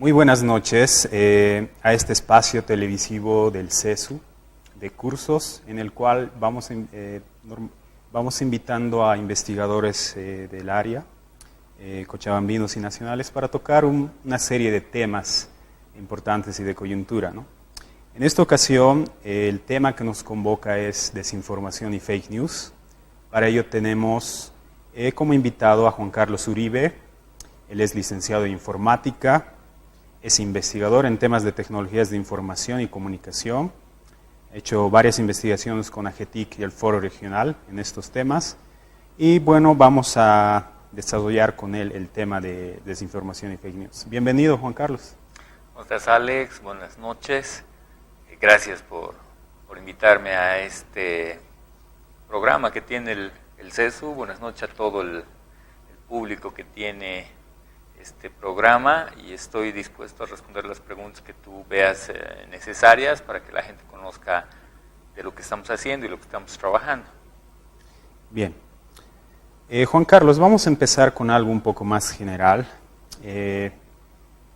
Muy buenas noches a este espacio televisivo del CESU de cursos en el cual vamos invitando a investigadores del área, cochabambinos y nacionales, para tocar una serie de temas importantes y de coyuntura, ¿no? En esta ocasión el tema que nos convoca es desinformación y fake news. Para ello tenemos como invitado a Juan Carlos Uribe. Él es licenciado en informática, es investigador en temas de tecnologías de información y comunicación. Ha hecho varias investigaciones con AGETIC y el Foro Regional en estos temas. Y bueno, vamos a desarrollar con él el tema de desinformación y fake news. Bienvenido, Juan Carlos. ¿Cómo estás, Alex? Buenas noches. Gracias por invitarme a este programa que tiene el CESU. Buenas noches a todo el público que tiene este programa, y estoy dispuesto a responder las preguntas que tú veas necesarias para que la gente conozca de lo que estamos haciendo y lo que estamos trabajando. Bien. Juan Carlos, vamos a empezar con algo un poco más general.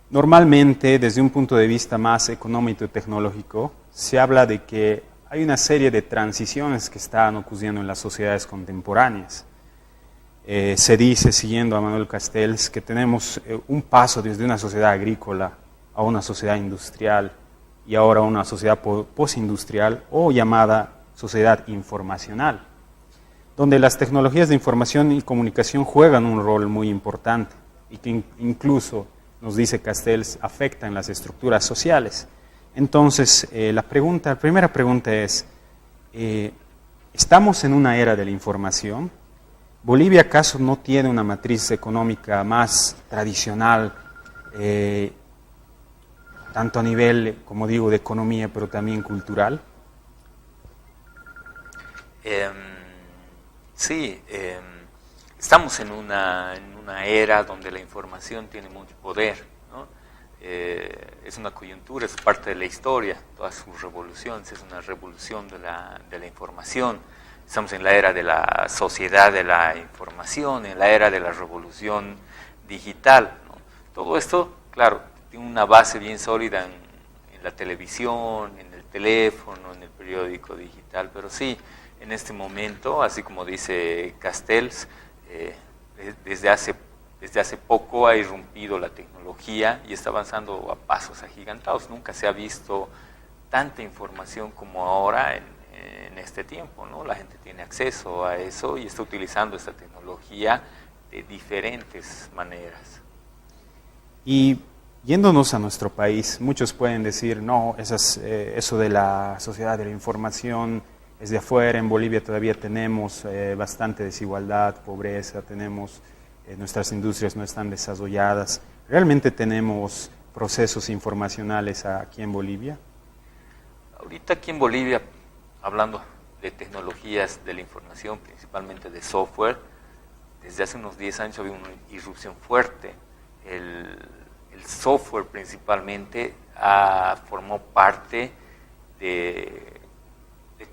Normalmente, desde un punto de vista más económico y tecnológico, se habla de que hay una serie de transiciones que están ocurriendo en las sociedades contemporáneas. Se dice, siguiendo a Manuel Castells, que tenemos un paso desde una sociedad agrícola a una sociedad industrial y ahora a una sociedad postindustrial o llamada sociedad informacional, donde las tecnologías de información y comunicación juegan un rol muy importante y que incluso, nos dice Castells, afectan las estructuras sociales. Entonces, la primera pregunta es, ¿estamos en una era de la información? ¿Bolivia acaso no tiene una matriz económica más tradicional, tanto a nivel, como digo, de economía, pero también cultural? Sí, estamos en una era donde la información tiene mucho poder, ¿no? Es una coyuntura, es parte de la historia, todas sus revoluciones, es una revolución de la información. Estamos en la era de la sociedad de la información, en la era de la revolución digital, ¿no? Todo esto, claro, tiene una base bien sólida en la televisión, en el teléfono, en el periódico digital, pero sí, en este momento, así como dice Castells, desde hace poco ha irrumpido la tecnología y está avanzando a pasos agigantados. Nunca se ha visto tanta información como ahora en este tiempo, ¿no? La gente tiene acceso a eso y está utilizando esta tecnología de diferentes maneras. Y yéndonos a nuestro país, muchos pueden decir, no, eso de la sociedad de la información es de afuera. En Bolivia todavía tenemos bastante desigualdad, pobreza, nuestras industrias no están desarrolladas. ¿Realmente tenemos procesos informacionales aquí en Bolivia? Ahorita aquí en Bolivia, hablando de tecnologías de la información, principalmente de software, desde hace unos 10 años había una irrupción fuerte. El software principalmente formó parte de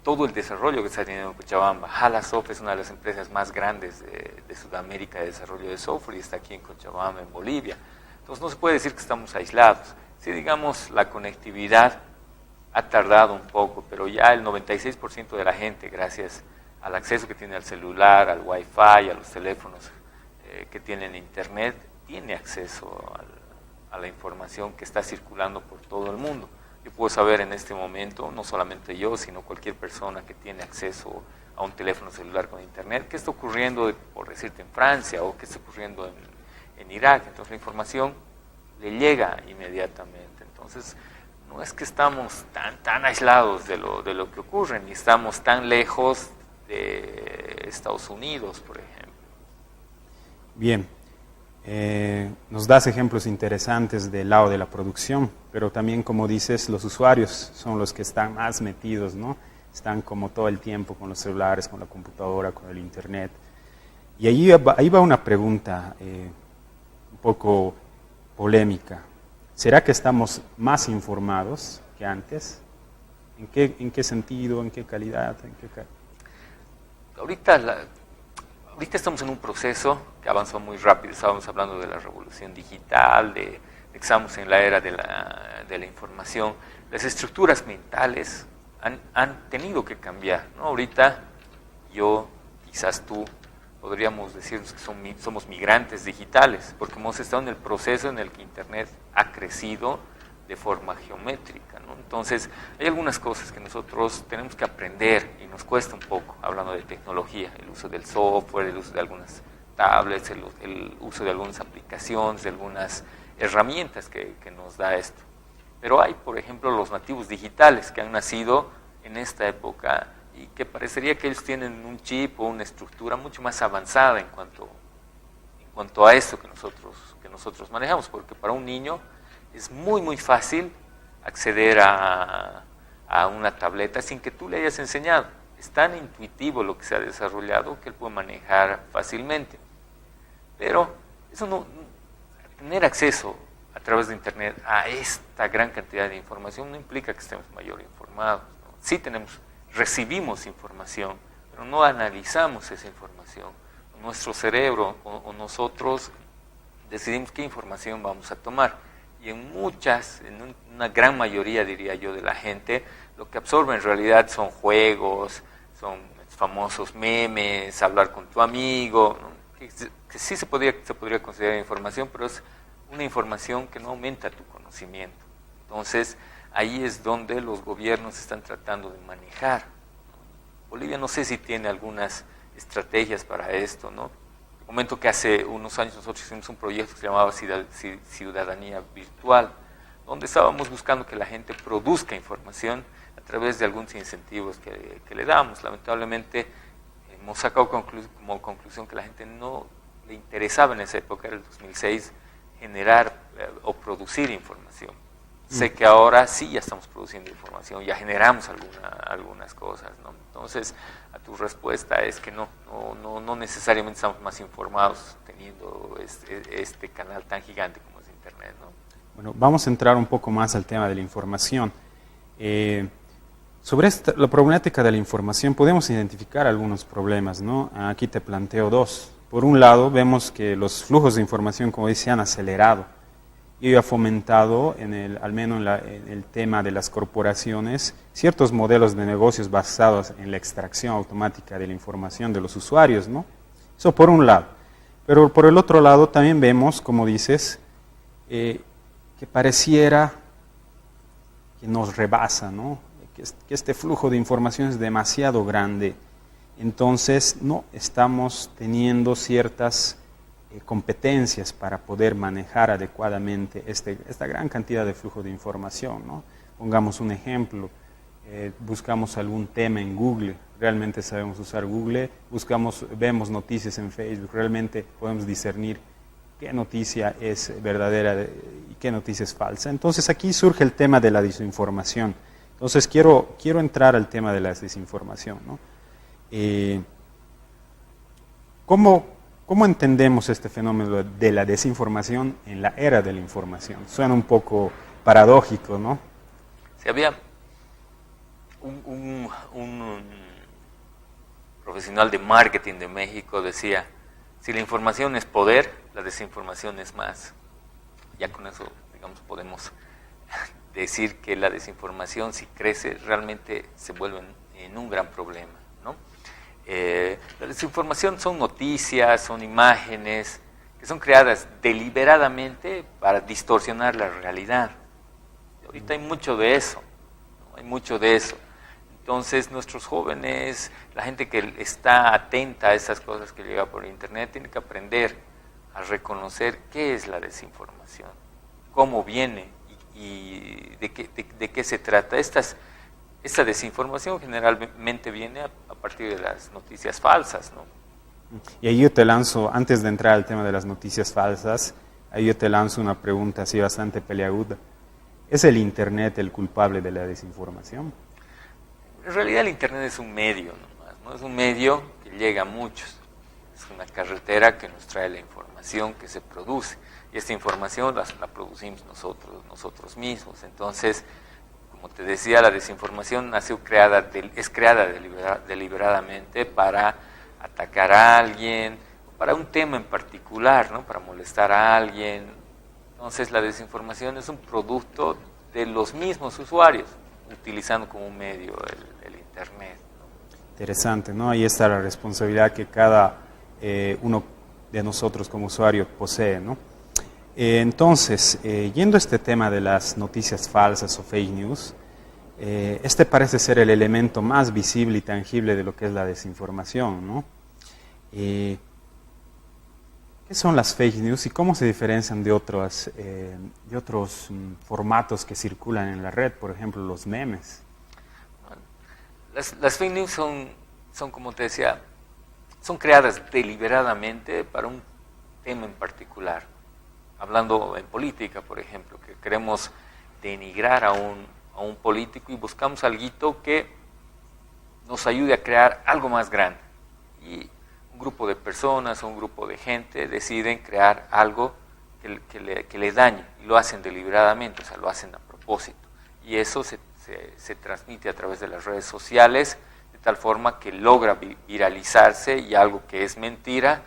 todo el desarrollo que está teniendo en Cochabamba. Halasoft es una de las empresas más grandes de Sudamérica de desarrollo de software y está aquí en Cochabamba, en Bolivia. Entonces no se puede decir que estamos aislados. Sí, digamos, la conectividad ha tardado un poco, pero ya el 96% de la gente, gracias al acceso que tiene al celular, al Wi-Fi, a los teléfonos que tienen internet, tiene acceso a la información que está circulando por todo el mundo. Yo puedo saber en este momento, no solamente yo, sino cualquier persona que tiene acceso a un teléfono celular con internet, qué está ocurriendo, por decirte, en Francia o qué está ocurriendo en Irak. Entonces la información le llega inmediatamente. Entonces no es que estamos tan aislados de lo que ocurre, ni estamos tan lejos de Estados Unidos, por ejemplo. Bien, nos das ejemplos interesantes del lado de la producción, pero también, como dices, los usuarios son los que están más metidos, ¿no? Están como todo el tiempo con los celulares, con la computadora, con el internet. Y ahí va una pregunta un poco polémica. ¿Será que estamos más informados que antes? ¿En qué sentido? ¿En qué calidad? Ahorita estamos en un proceso que avanzó muy rápido. Estábamos hablando de la revolución digital, de estamos en la era de la información, las estructuras mentales han tenido que cambiar, ¿no? Ahorita yo, quizás tú, podríamos decirnos que somos migrantes digitales, porque hemos estado en el proceso en el que Internet ha crecido de forma geométrica, ¿no? Entonces, hay algunas cosas que nosotros tenemos que aprender y nos cuesta un poco, hablando de tecnología, el uso del software, el uso de algunas tablets, el uso de algunas aplicaciones, de algunas herramientas que nos da esto. Pero hay, por ejemplo, los nativos digitales que han nacido en esta época y que parecería que ellos tienen un chip o una estructura mucho más avanzada en cuanto a esto que nosotros manejamos, porque para un niño es muy fácil acceder a una tableta sin que tú le hayas enseñado. Es tan intuitivo lo que se ha desarrollado que él puede manejar fácilmente. Pero eso tener acceso a través de Internet a esta gran cantidad de información no implica que estemos mayor informados, ¿no? Sí recibimos información, pero no analizamos esa información. Nuestro cerebro o nosotros decidimos qué información vamos a tomar. Y en una gran mayoría, diría yo, de la gente, lo que absorbe en realidad son juegos, son famosos memes, hablar con tu amigo, ¿no? Que sí se podría considerar información, pero es una información que no aumenta tu conocimiento. Entonces, ahí es donde los gobiernos están tratando de manejar. Bolivia no sé si tiene algunas estrategias para esto, ¿no? Te comento que hace unos años nosotros hicimos un proyecto que se llamaba Ciudadanía Virtual, donde estábamos buscando que la gente produzca información a través de algunos incentivos que le damos. Lamentablemente hemos sacado como conclusión que la gente no le interesaba en esa época, era el 2006, generar o producir información. Sé que ahora sí ya estamos produciendo información, ya generamos algunas cosas, ¿no? Entonces, a tu respuesta es que no necesariamente estamos más informados teniendo este canal tan gigante como es Internet, ¿no? Bueno, vamos a entrar un poco más al tema de la información. Sobre la problemática de la información podemos identificar algunos problemas, ¿no? Aquí te planteo dos. Por un lado, vemos que los flujos de información, como dice, han acelerado y ha fomentado, al menos en el tema de las corporaciones, ciertos modelos de negocios basados en la extracción automática de la información de los usuarios, ¿no? Eso por un lado. Pero por el otro lado también vemos, como dices, que pareciera que nos rebasa, ¿no? Que este flujo de información es demasiado grande. Entonces no estamos teniendo ciertas competencias para poder manejar adecuadamente esta gran cantidad de flujo de información, ¿no? Pongamos un ejemplo, buscamos algún tema en Google, realmente sabemos usar Google, vemos noticias en Facebook, realmente podemos discernir qué noticia es verdadera y qué noticia es falsa. Entonces aquí surge el tema de la desinformación. Entonces quiero entrar al tema de la desinformación, ¿no? ¿Cómo entendemos este fenómeno de la desinformación en la era de la información? Suena un poco paradójico, ¿no? Si había un profesional de marketing de México decía, si la información es poder, la desinformación es más. Ya con eso, digamos, podemos decir que la desinformación, si crece, realmente se vuelve en un gran problema, ¿no? La desinformación son noticias, son imágenes que son creadas deliberadamente para distorsionar la realidad. Ahorita hay mucho de eso, ¿no? Hay mucho de eso. Entonces nuestros jóvenes, la gente que está atenta a esas cosas que llega por internet, tiene que aprender a reconocer qué es la desinformación, cómo viene y de qué se trata. Esta desinformación generalmente viene a partir de las noticias falsas, ¿no? Y ahí yo te lanzo, antes de entrar al tema de las noticias falsas, ahí yo te lanzo una pregunta así bastante peliaguda. ¿Es el Internet el culpable de la desinformación? En realidad el Internet es un medio nomás, ¿no? Es un medio que llega a muchos. Es una carretera que nos trae la información que se produce. Y esta información la producimos nosotros mismos. Entonces, como te decía, la desinformación es creada deliberadamente para atacar a alguien, para un tema en particular, ¿no? Para molestar a alguien. Entonces la desinformación es un producto de los mismos usuarios, utilizando como un medio el Internet. Interesante, ¿no? Ahí está la responsabilidad que cada uno de nosotros como usuario posee, ¿no? Entonces, yendo a este tema de las noticias falsas o fake news, este parece ser el elemento más visible y tangible de lo que es la desinformación, ¿no? ¿Qué son las fake news y cómo se diferencian de otros formatos que circulan en la red, por ejemplo, los memes? Las fake news son, como te decía, son creadas deliberadamente para un tema en particular. Hablando en política, por ejemplo, que queremos denigrar a un político y buscamos algo que nos ayude a crear algo más grande. Y un grupo de personas o un grupo de gente deciden crear algo que le dañe, y lo hacen deliberadamente, o sea, lo hacen a propósito. Y eso se transmite a través de las redes sociales, de tal forma que logra viralizarse, y algo que es mentira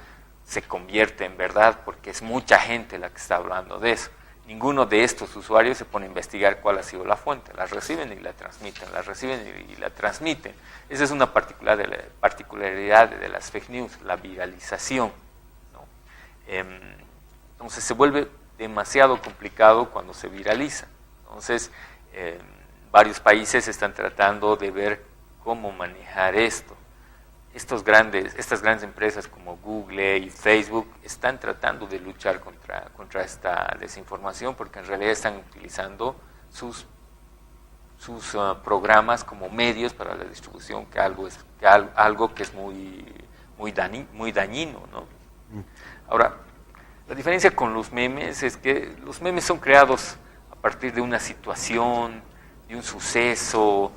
se convierte en verdad, porque es mucha gente la que está hablando de eso. Ninguno de estos usuarios se pone a investigar cuál ha sido la fuente, la reciben y la transmiten, la reciben y la transmiten. Esa es una particularidad de las fake news, la viralización, ¿no? Entonces se vuelve demasiado complicado cuando se viraliza. Entonces, varios países están tratando de ver cómo manejar esto. Estas grandes empresas como Google y Facebook están tratando de luchar contra esta desinformación, porque en realidad están utilizando sus programas como medios para la distribución, algo que es muy dañino, ¿no? Ahora, la diferencia con los memes es que los memes son creados a partir de una situación, de un suceso,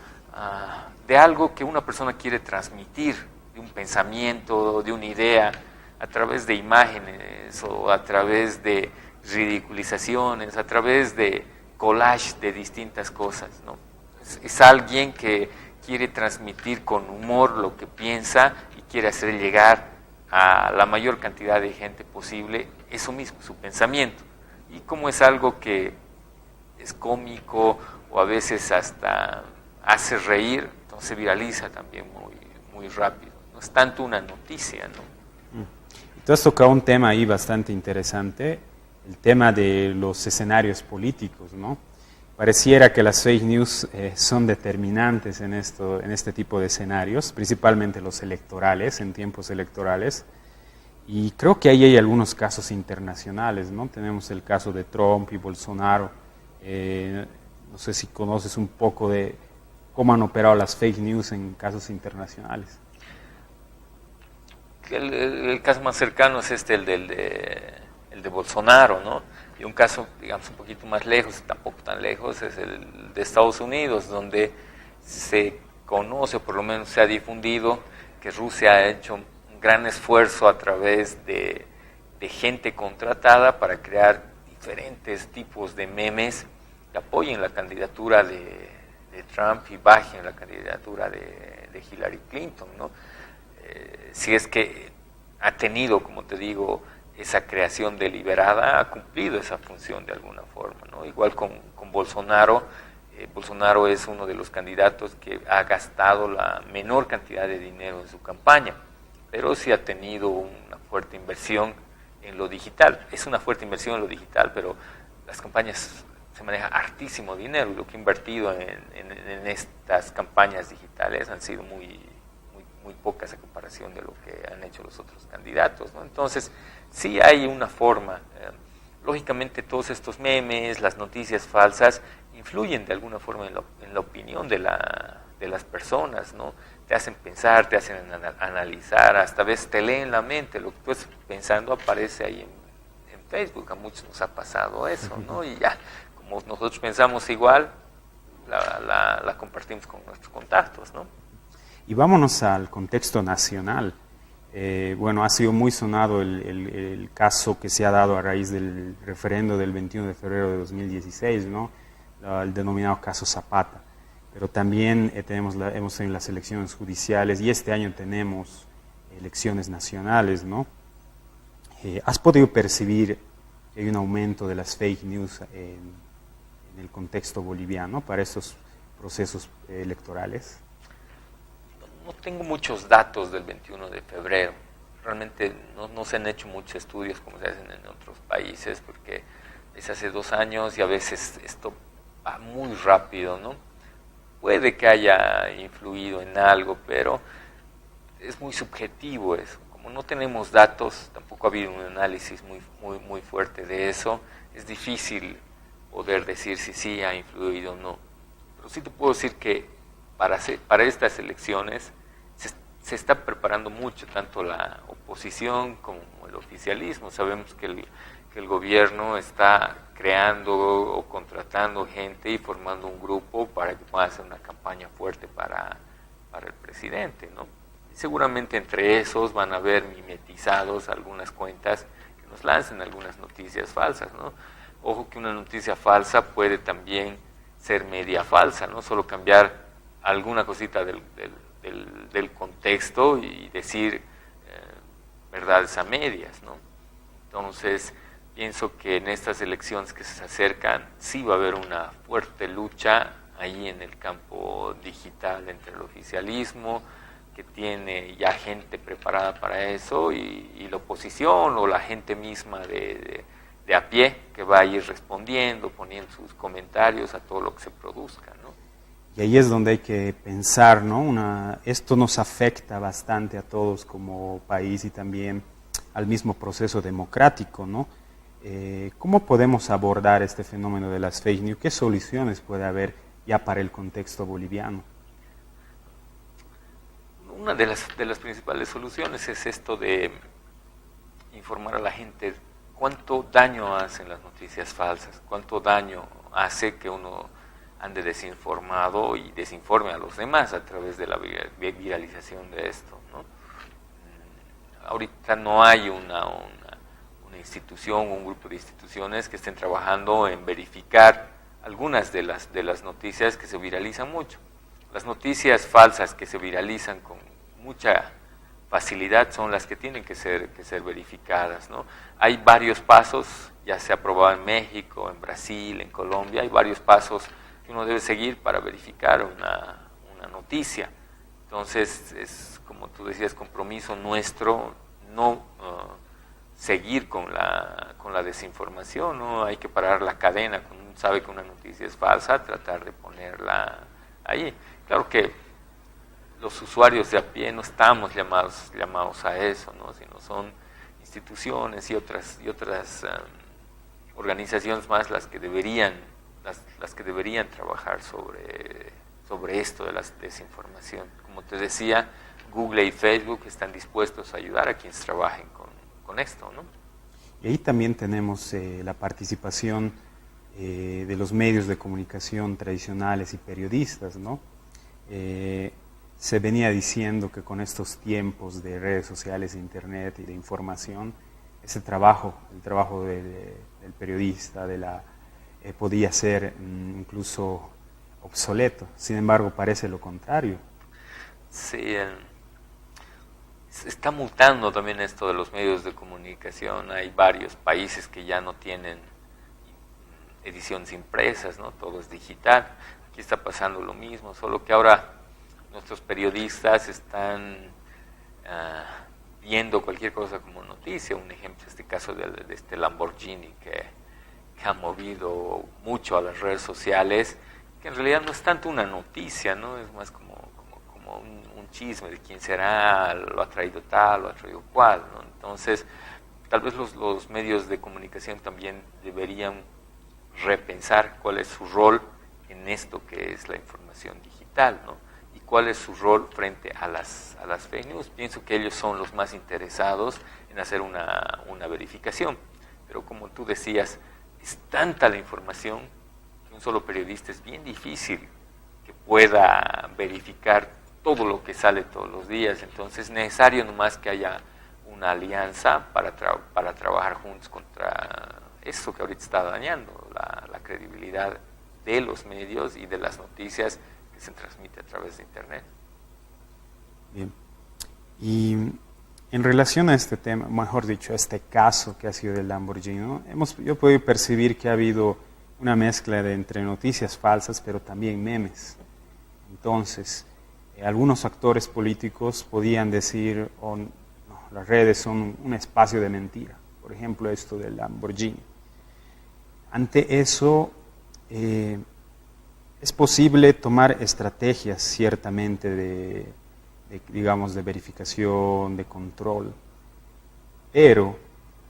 de algo que una persona quiere transmitir, de un pensamiento, de una idea, a través de imágenes o a través de ridiculizaciones, a través de collage de distintas cosas, ¿no? Es alguien que quiere transmitir con humor lo que piensa y quiere hacer llegar a la mayor cantidad de gente posible eso mismo, su pensamiento. Y como es algo que es cómico o a veces hasta hace reír, entonces se viraliza también muy rápido. No es tanto una noticia, ¿no? Tú has tocado un tema ahí bastante interesante, el tema de los escenarios políticos, ¿no? Pareciera que las fake news son determinantes en este tipo de escenarios, principalmente los electorales, en tiempos electorales. Y creo que ahí hay algunos casos internacionales, ¿no? Tenemos el caso de Trump y Bolsonaro. No sé si conoces un poco de cómo han operado las fake news en casos internacionales. El caso más cercano es el de Bolsonaro, ¿no? Y un caso, digamos, un poquito más lejos, tampoco tan lejos, es el de Estados Unidos, donde se conoce, o por lo menos se ha difundido, que Rusia ha hecho un gran esfuerzo a través de gente contratada para crear diferentes tipos de memes que apoyen la candidatura de Trump y bajen la candidatura de Hillary Clinton, ¿no? Si es que ha tenido, como te digo, esa creación deliberada, ha cumplido esa función de alguna forma, ¿no? Igual con Bolsonaro. Bolsonaro es uno de los candidatos que ha gastado la menor cantidad de dinero en su campaña, pero sí ha tenido una fuerte inversión en lo digital. Es una fuerte inversión en lo digital, pero las campañas se maneja hartísimo dinero, y lo que ha invertido en estas campañas digitales han sido muy pocas a comparación de lo que han hecho los otros candidatos, ¿no? Entonces, sí hay una forma. Lógicamente, todos estos memes, las noticias falsas, influyen de alguna forma en la opinión de las personas, ¿no? Te hacen pensar, te hacen analizar, hasta a veces te leen la mente. Lo que tú estás pensando aparece ahí en Facebook. A muchos nos ha pasado eso, ¿no? Y ya, como nosotros pensamos igual, la compartimos con nuestros contactos, ¿no? Y vámonos al contexto nacional. Bueno, ha sido muy sonado el caso que se ha dado a raíz del referendo del 21 de febrero de 2016, ¿no? El denominado caso Zapata. Pero también hemos tenido las elecciones judiciales y este año tenemos elecciones nacionales, ¿no? ¿Has podido percibir que hay un aumento de las fake news en el contexto boliviano para estos procesos electorales? No tengo muchos datos del 21 de febrero. Realmente no se han hecho muchos estudios como se hacen en otros países, porque es hace 2 años y a veces esto va muy rápido, ¿no? Puede que haya influido en algo, pero es muy subjetivo eso. Como no tenemos datos, tampoco ha habido un análisis muy fuerte de eso, es difícil poder decir si sí ha influido o no. Pero sí te puedo decir que para estas elecciones se está preparando mucho, tanto la oposición como el oficialismo. Sabemos que el gobierno está creando o contratando gente y formando un grupo para que pueda hacer una campaña fuerte para el presidente, ¿no? Y seguramente entre esos van a haber mimetizados algunas cuentas que nos lancen algunas noticias falsas, ¿no? Ojo que una noticia falsa puede también ser media falsa, no solo cambiar alguna cosita del contexto y decir verdades a medias, ¿no? Entonces, pienso que en estas elecciones que se acercan sí va a haber una fuerte lucha ahí en el campo digital entre el oficialismo, que tiene ya gente preparada para eso, y la oposición o la gente misma de a pie que va a ir respondiendo, poniendo sus comentarios a todo lo que se produzca, ¿no? Y ahí es donde hay que pensar, ¿no? Esto nos afecta bastante a todos como país y también al mismo proceso democrático, ¿no? ¿Cómo podemos abordar este fenómeno de las fake news? ¿Qué soluciones puede haber ya para el contexto boliviano? Una de las principales soluciones es esto de informar a la gente cuánto daño hacen las noticias falsas, cuánto daño hace que uno ande desinformado y desinforme a los demás a través de la viralización de esto, ¿no? Ahorita no hay una institución o un grupo de instituciones que estén trabajando en verificar algunas de las noticias que se viralizan mucho. Las noticias falsas que se viralizan con mucha facilidad son las que tienen que ser verificadas, ¿no? Hay varios pasos, ya se ha aprobado en México, en Brasil, en Colombia, hay varios pasos que uno debe seguir para verificar una noticia. Entonces, es como tú decías, compromiso nuestro no seguir con la desinformación, ¿no? Hay que parar la cadena. Cuando uno sabe que una noticia es falsa, tratar de ponerla ahí. Claro que los usuarios de a pie no estamos llamados a eso, ¿no? Sino son instituciones y otras organizaciones más las que deberían trabajar sobre esto de la desinformación. Como te decía, Google y Facebook están dispuestos a ayudar a quienes trabajen con esto, ¿no? Y ahí también tenemos la participación de los medios de comunicación tradicionales y periodistas, ¿no? Se venía diciendo que con estos tiempos de redes sociales, de internet y de información, el trabajo del periodista, podía ser incluso obsoleto. Sin embargo, parece lo contrario. Sí, se está mutando también esto de los medios de comunicación. Hay varios países que ya no tienen ediciones impresas, ¿no? Todo es digital. Aquí está pasando lo mismo, solo que ahora nuestros periodistas están viendo cualquier cosa como noticia. Un ejemplo es este caso de este Lamborghini que ha movido mucho a las redes sociales, que en realidad no es tanto una noticia, ¿no? Es más como un chisme de quién será, lo ha traído tal, lo ha traído cual, ¿no? Entonces, tal vez los medios de comunicación también deberían repensar cuál es su rol en esto que es la información digital, ¿no? Y cuál es su rol frente a las fake news. Pienso que ellos son los más interesados en hacer una verificación, pero como tú decías, es tanta la información que un solo periodista es bien difícil que pueda verificar todo lo que sale todos los días. Entonces es necesario nomás que haya una alianza para trabajar juntos contra esto que ahorita está dañando la credibilidad de los medios y de las noticias que se transmiten a través de Internet. Bien. Y En relación a este tema, mejor dicho, a este caso que ha sido del Lamborghini, ¿no? Yo puedo percibir que ha habido una mezcla entre noticias falsas, pero también memes. Entonces, algunos actores políticos podían decir, oh, no, las redes son un espacio de mentira. Por ejemplo, esto del Lamborghini. Ante eso, es posible tomar estrategias ciertamente digamos, de verificación, de control, pero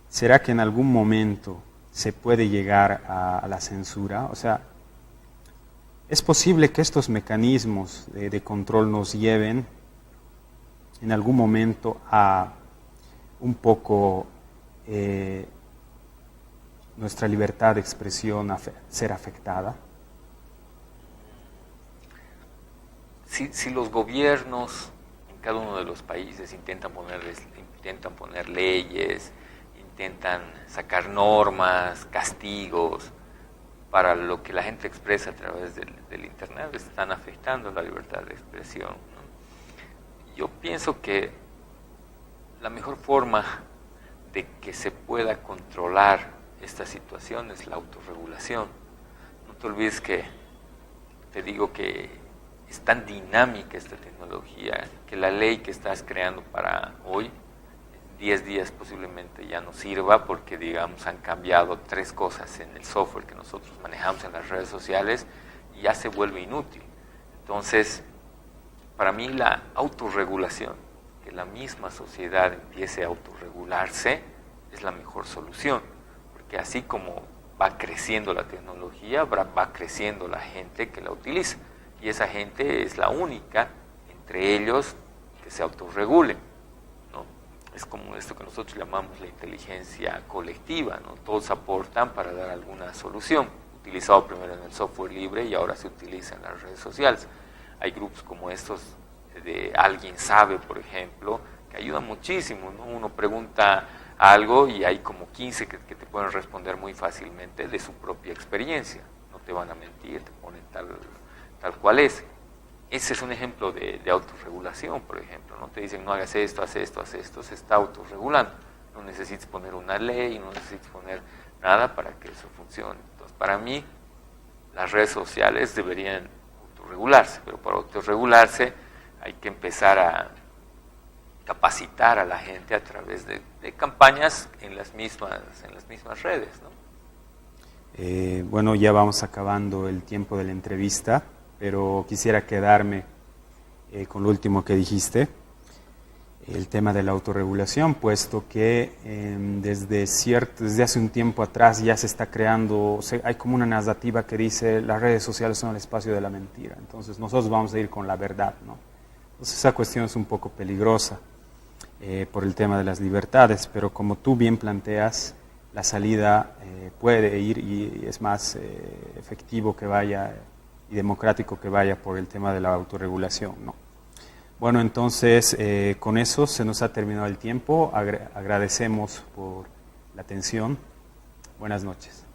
¿será que en algún momento se puede llegar a la censura? O sea, ¿es posible que estos mecanismos de control nos lleven en algún momento a un poco nuestra libertad de expresión ser afectada? Si los gobiernos en cada uno de los países intentan poner leyes, intentan sacar normas, castigos para lo que la gente expresa a través del Internet, están afectando la libertad de expresión, ¿no? Yo pienso que la mejor forma de que se pueda controlar esta situación es la autorregulación. No te olvides que te digo que es tan dinámica esta tecnología que la ley que estás creando para hoy, 10 días posiblemente ya no sirva porque, digamos, han cambiado 3 cosas en el software que nosotros manejamos en las redes sociales y ya se vuelve inútil. Entonces, para mí la autorregulación, que la misma sociedad empiece a autorregularse, es la mejor solución, porque así como va creciendo la tecnología, va creciendo la gente que la utiliza. Y esa gente es la única entre ellos que se autorregule, ¿no? Es como esto que nosotros llamamos la inteligencia colectiva, ¿no? Todos aportan para dar alguna solución, utilizado primero en el software libre y ahora se utiliza en las redes sociales. Hay grupos como estos de Alguien Sabe, por ejemplo, que ayudan muchísimo, ¿no? Uno pregunta algo y hay como 15 que te pueden responder muy fácilmente de su propia experiencia. No te van a mentir, te ponen tal cual es. Ese es un ejemplo de autorregulación, por ejemplo, ¿no? Te dicen, no hagas esto, haz esto, haz esto, se está autorregulando. No necesitas poner una ley, no necesitas poner nada para que eso funcione. Entonces, para mí, las redes sociales deberían autorregularse, pero para autorregularse hay que empezar a capacitar a la gente a través de campañas en las mismas redes, ¿no? Bueno, ya vamos acabando el tiempo de la entrevista, pero quisiera quedarme con lo último que dijiste, el tema de la autorregulación, puesto que desde hace un tiempo atrás ya se está creando, hay como una narrativa que dice las redes sociales son el espacio de la mentira, entonces nosotros vamos a ir con la verdad, ¿no? Entonces esa cuestión es un poco peligrosa por el tema de las libertades, pero como tú bien planteas, la salida puede ir y es más efectivo que vaya y democrático que vaya por el tema de la autorregulación, ¿no? Bueno, entonces con eso se nos ha terminado el tiempo. Agradecemos por la atención. Buenas noches.